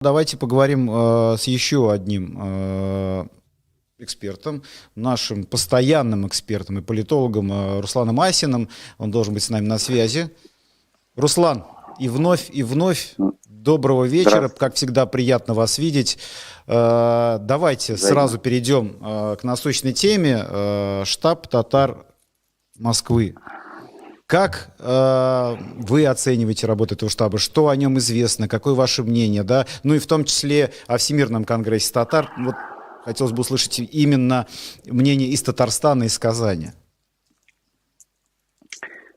Давайте поговорим с еще одним экспертом, нашим постоянным экспертом и политологом Русланом Асиным. Он должен быть с нами на связи. Руслан, и вновь доброго вечера. Как всегда, приятно вас видеть. Давайте сразу перейдем к насущной теме. Штаб татар Москвы. Как вы оцениваете работу этого штаба? Что о нем известно? Какое ваше мнение? Да? Ну и в том числе о Всемирном конгрессе татар. Вот хотелось бы услышать именно мнение из Татарстана, из Казани.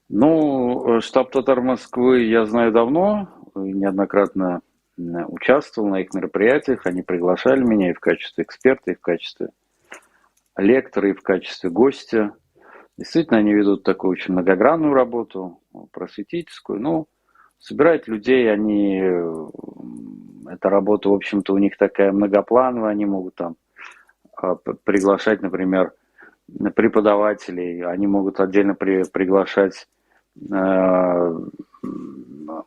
Ну, штаб татар Москвы я знаю давно, неоднократно участвовал на их мероприятиях, они приглашали меня и в качестве эксперта, и в качестве лектора, и в качестве гостя. Действительно, они ведут такую очень многогранную работу, просветительскую. Ну, собирать людей, они, эта работа, в общем-то, у них такая многоплановая, они могут там приглашать, например, преподавателей, они могут отдельно приглашать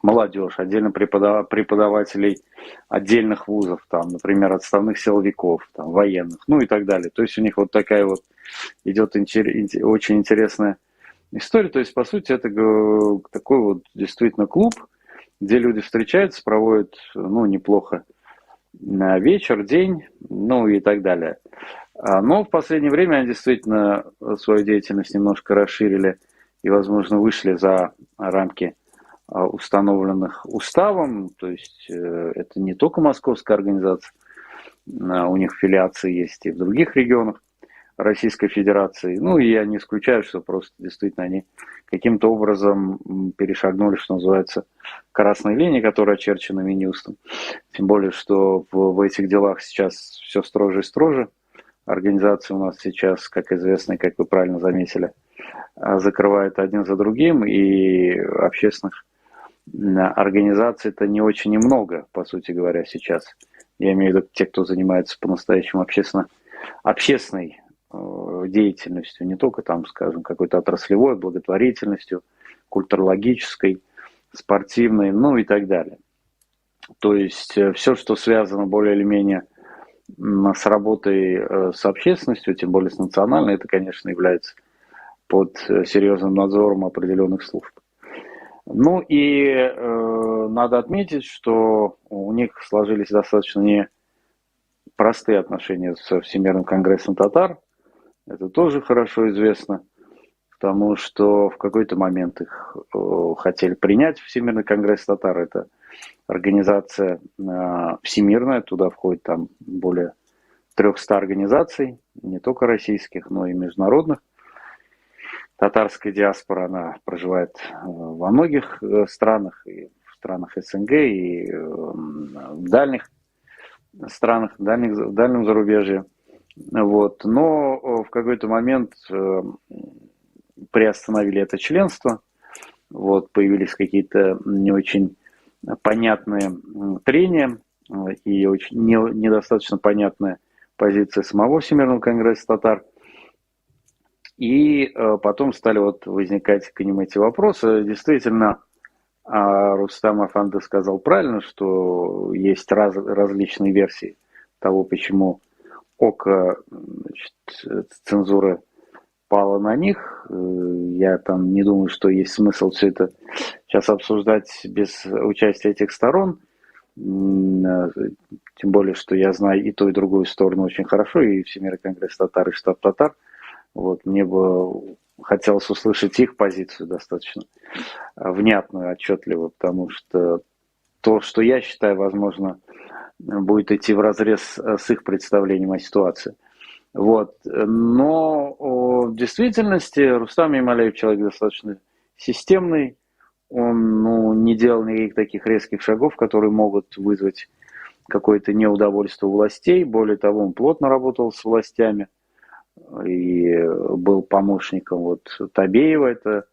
молодежь, отдельно преподавателей отдельных вузов, там, например, отставных силовиков, там, военных, ну и так далее. То есть у них вот такая вот идет очень интересная история. То есть, по сути, это такой вот действительно клуб, где люди встречаются, проводят, ну, неплохо вечер, день, ну и так далее. Но в последнее время они действительно свою деятельность немножко расширили и, возможно, вышли за рамки установленных уставом. То есть это не только московская организация, у них филиации есть и в других регионах Российской Федерации. Ну и я не исключаю, что просто действительно они каким-то образом перешагнули, что называется, красной линии, которая очерчена Минюстом. Тем более, что в этих делах сейчас все строже и строже. Организации у нас сейчас, как известно, как вы правильно заметили, закрывают один за другим, и общественных организаций-то не очень и много, по сути говоря, сейчас. Я имею в виду те, кто занимается по-настоящему общественной деятельностью, не только там, скажем, какой-то отраслевой, благотворительностью, культурологической, спортивной, ну и так далее. То есть все, что связано более или менее с работой с общественностью, тем более с национальной, это, конечно, является под серьезным надзором определенных служб. Ну и надо отметить, что у них сложились достаточно непростые отношения с Всемирным конгрессом татар. Это тоже хорошо известно, потому что в какой-то момент их хотели принять в Всемирный конгресс татар. Это организация всемирная, туда входит там более 300 организаций, не только российских, но и международных. Татарская диаспора, она проживает во многих странах, и в странах СНГ, и в дальних странах, в дальнем зарубежье. Вот. Но в какой-то момент приостановили это членство, вот, появились какие-то не очень понятные трения и очень недостаточно понятная позиция самого Всемирного конгресса татар. И потом стали вот возникать к ним эти вопросы. Действительно, Рустам Афанды сказал правильно, что есть различные версии того, почему око, значит, цензуры пало на них. Я там не думаю, что есть смысл все это сейчас обсуждать без участия этих сторон. Тем более, что я знаю и ту, и другую сторону очень хорошо, и Всемирный конгресс татар, и штаб татар. Вот, мне бы хотелось услышать их позицию достаточно внятную, отчетливо, потому что то, что я считаю, возможно, будет идти вразрез с их представлением о ситуации. Вот. Но в действительности Рустам Эмалиев человек достаточно системный, он не делал никаких таких резких шагов, которые могут вызвать какое-то неудовольствие у властей. Более того, он плотно работал с властями и был помощником вот Табеева, это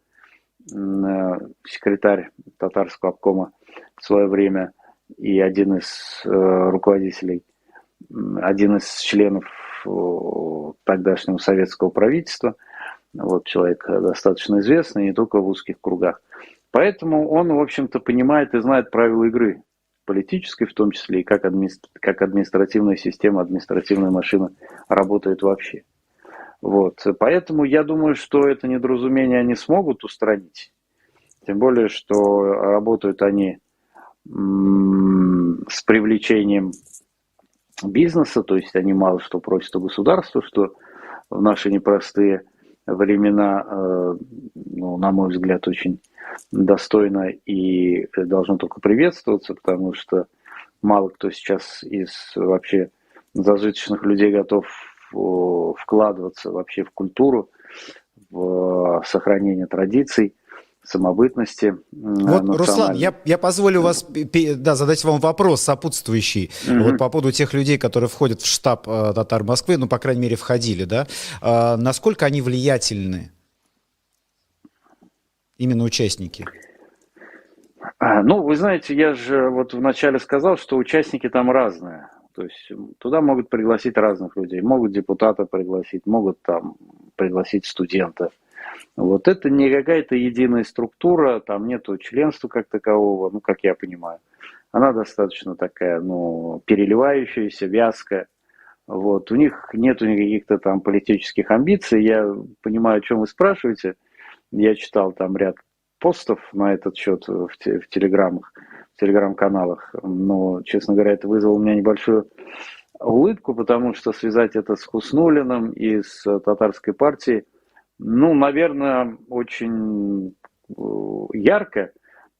секретарь татарского обкома в свое время, и один из руководителей, один из членов тогдашнего советского правительства. Вот человек достаточно известный, не только в узких кругах. Поэтому он, в общем-то, понимает и знает правила игры политической в том числе, и как административная система, административная машина работает вообще. Вот. Поэтому я думаю, что это недоразумение они смогут устранить. Тем более, что работают они с привлечением бизнеса, то есть они мало что просят у государства, что в наши непростые времена, ну, на мой взгляд, очень достойно и должно только приветствоваться, потому что мало кто сейчас из вообще зажиточных людей готов вкладываться вообще в культуру, в сохранение традиций, самобытности Вот, Руслан, национальной. я позволю вас, да, задать вам вопрос сопутствующий. Вот по поводу тех людей, которые входят в штаб татар Москвы, ну, по крайней мере, входили, да, насколько они влиятельны, именно участники? Ну, вы знаете, я же вот вначале сказал, что участники там разные. То есть туда могут пригласить разных людей. Могут депутата пригласить, могут там пригласить студента. Вот это не какая-то единая структура, там нету членства как такового, ну, как я понимаю. Она достаточно такая, ну, переливающаяся, вязкая. Вот. У них нету никаких-то там политических амбиций. Я понимаю, о чем вы спрашиваете. Я читал там ряд постов на этот счет в телеграммах, в телеграм-каналах. Но, честно говоря, это вызвало у меня небольшую улыбку, потому что связать это с Хуснуллиным и с татарской партией, ну, наверное, очень ярко,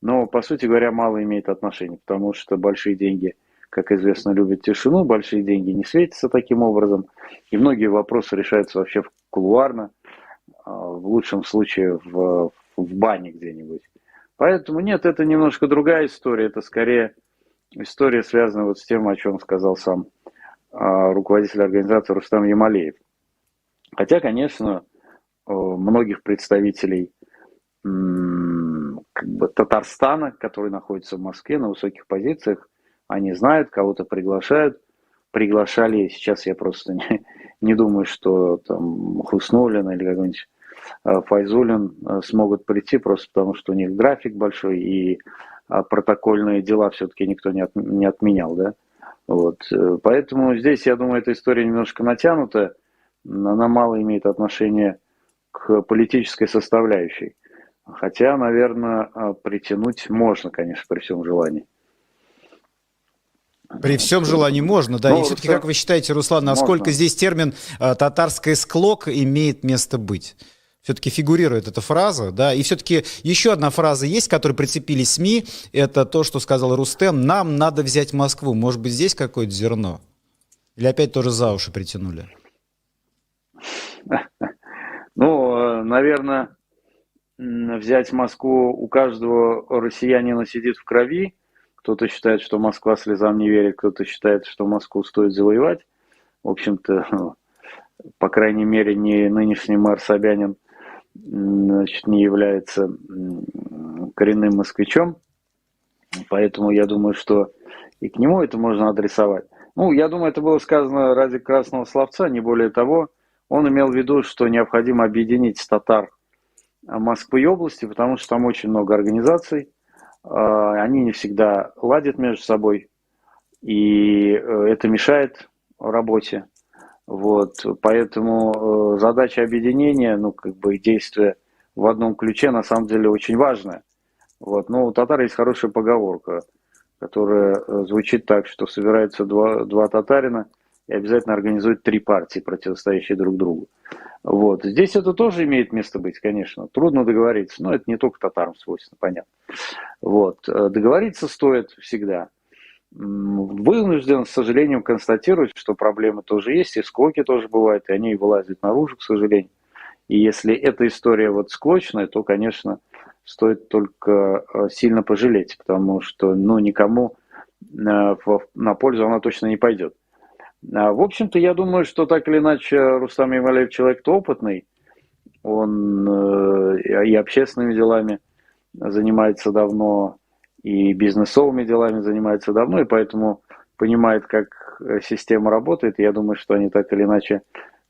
но, по сути говоря, мало имеет отношения, потому что большие деньги, как известно, любят тишину, большие деньги не светятся таким образом, и многие вопросы решаются вообще кулуарно, в лучшем случае в бане где-нибудь. Поэтому нет, это немножко другая история, это скорее история, связанная вот с тем, о чем сказал сам руководитель организации Рустам Ямалеев. Хотя, конечно, многих представителей как бы Татарстана, которые находятся в Москве на высоких позициях, они знают, кого-то приглашают, приглашали, сейчас я просто не думаю, что там Хуснуллин или какой-нибудь Файзуллин смогут прийти, просто потому что у них график большой и протокольные дела все-таки никто не отменял, да. Вот. Поэтому здесь, я думаю, эта история немножко натянутая, она мало имеет отношения к политической составляющей. Хотя, наверное, притянуть можно, конечно, при всем желании. При всем желании можно, да. Ну, И все-таки, как вы считаете, Руслан, насколько можно. здесь термин «татарская склока» имеет место быть? Все-таки фигурирует эта фраза, да, и все-таки еще одна фраза есть, которой прицепились СМИ, это то, что сказал Рустем: нам надо взять Москву. Может быть, здесь какое-то зерно? Или опять тоже за уши притянули? Ну, наверное, взять Москву у каждого россиянина сидит в крови. Кто-то считает, что Москва слезам не верит, кто-то считает, что Москву стоит завоевать. В общем-то, по крайней мере, не нынешний мэр Собянин, значит, не является коренным москвичом. Поэтому я думаю, что и к нему это можно адресовать. Ну, я думаю, это было сказано ради красного словца, не более того. Он имел в виду, что необходимо объединить татар Москвы и области, потому что там очень много организаций, они не всегда ладят между собой, и это мешает работе. Вот. Поэтому задача объединения, ну, как бы действия в одном ключе на самом деле очень важная. Вот. Но у татар есть хорошая поговорка, которая звучит так, что собираются два татарина и обязательно организуют 3 партии, противостоящие друг другу. Вот. Здесь это тоже имеет место быть, конечно. Трудно договориться, но это не только татарам свойственно, понятно. Вот. Договориться стоит всегда. Вынужден, к сожалению, констатировать, что проблемы тоже есть, и склоки тоже бывают, и они вылазят наружу, к сожалению. И если эта история вот склочная, то, конечно, стоит только сильно пожалеть, потому что, ну, никому на пользу она точно не пойдет. В общем-то, я думаю, что так или иначе Рустам Ямалеев человек-то опытный, он и общественными делами занимается давно, и бизнесовыми делами занимается давно, и поэтому понимает, как система работает. И я думаю, что они так или иначе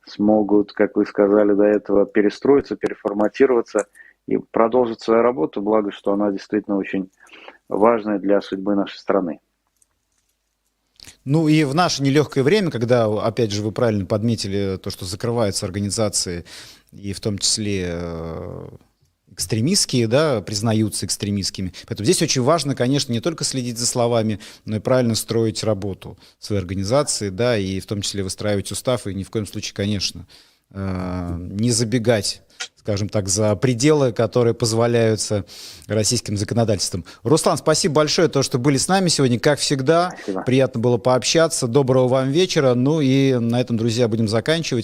смогут, как вы сказали до этого, перестроиться, переформатироваться и продолжить свою работу, благо, что она действительно очень важная для судьбы нашей страны. Ну и в наше нелегкое время, когда, опять же, вы правильно подметили то, что закрываются организации, и в том числе экстремистские, да, признаются экстремистскими. Поэтому здесь очень важно, конечно, не только следить за словами, но и правильно строить работу своей организации, да, и в том числе выстраивать устав, и ни в коем случае, конечно, не забегать, скажем так, за пределы, которые позволяются российским законодательством. Руслан, спасибо большое, то, что были с нами сегодня, как всегда. Спасибо. Приятно было пообщаться. Доброго вам вечера. Ну и на этом, друзья, будем заканчивать.